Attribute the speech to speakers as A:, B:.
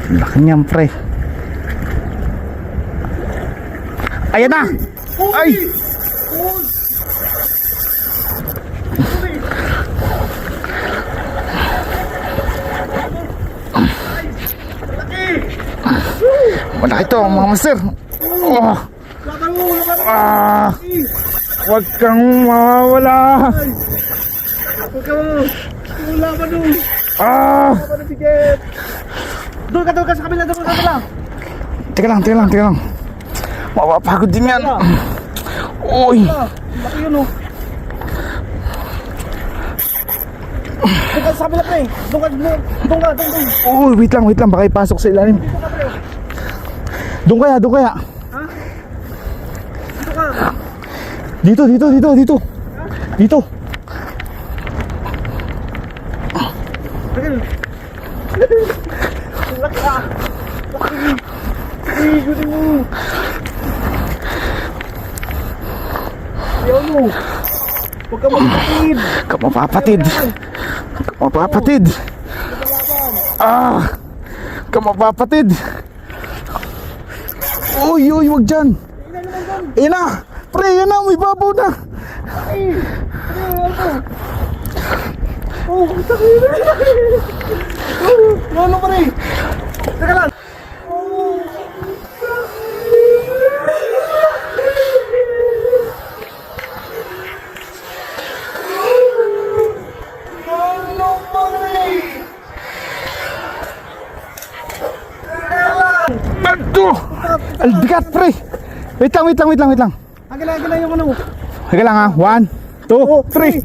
A: Laki niyan, pre. Ayan na. Ay. Malaki to, mga master. Oh. Huwag kang mawawala.
B: Huwag ka mo. Wala pa doon.
A: Wala
B: pa doon, biget. Doon ka sa kabila, doon ka sa kabila.
A: Teka lang. Mapapagod din yan. Uy.
B: Laki yun, oh. Doon ka sa kabila, pre. Doon ka.
A: Uy, wait lang. Baka ipasok sa ilalim.
B: Dito ka, pre.
A: Doon kaya.
B: Ha? Dito ka.
A: Dito. Dito.
B: Laki ka. Laki. Gutin mo. Ayaw mo. Huwag ka magpapatid.
A: Kamapapatid. Uy, wag dyan. Ayan na. Pre, yan na. May babaw na.
B: Oh, sakit. Ano pa rin? Teka lang.
A: Aduh! Albigat, pre. Wait lang.
B: Agila yung ano.
A: Teka lang ha. 1, 2, 3.